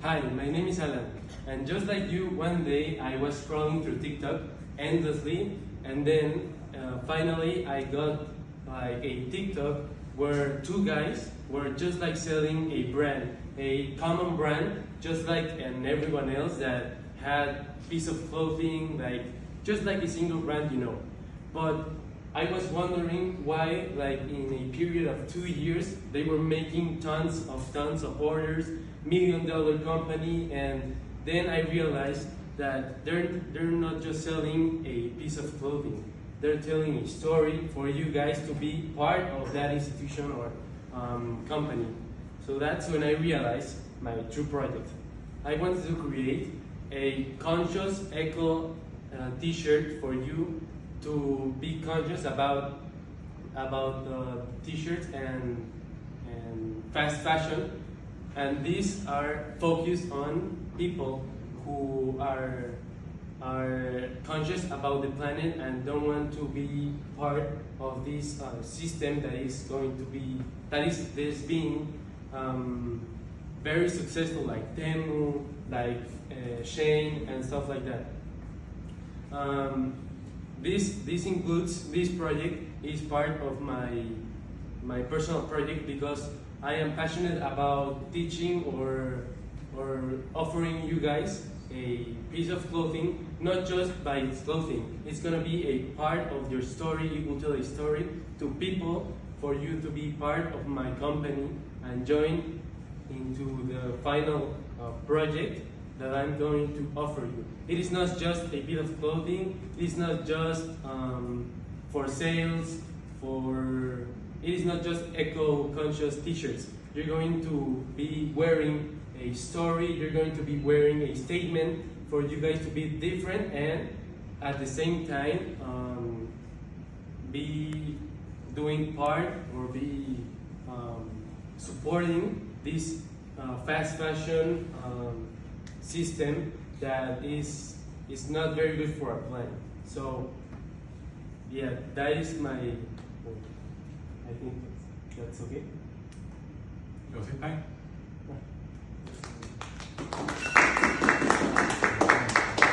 Hi, my name is Alan, and just like you, one day I was scrolling through TikTok endlessly, and then finally I got like a TikTok where two guys were just like selling a brand, a common brand, just like and everyone else that had piece of clothing, like just like a single brand, you know. But I was wondering why, like in a period of 2 years, they were making tons of orders, $1 million company, and then I realized that they're not just selling a piece of clothing. They're telling a story for you guys to be part of that institution or company. So that's when I realized my true project. I wanted to create a conscious eco t-shirt for you to be conscious about t-shirts and fast fashion, and these are focused on people who are conscious about the planet and don't want to be part of this system that is going to be that is being very successful, like Temu, like Shane and stuff like that. This includes, this project is part of my personal project because I am passionate about teaching or offering you guys a piece of clothing, not just by its clothing. It's gonna be a part of your story. You will tell a story to people for you to be part of my company and join into the final project that I'm going to offer you. It is not just a bit of clothing. It is not just for sales. It is not just eco-conscious t-shirts. You're going to be wearing a story. You're going to be wearing a statement for you guys to be different and at the same time be doing part or be supporting this fast fashion system that is not very good for our planet. So yeah, that is my, I think that's okay. Your feedback?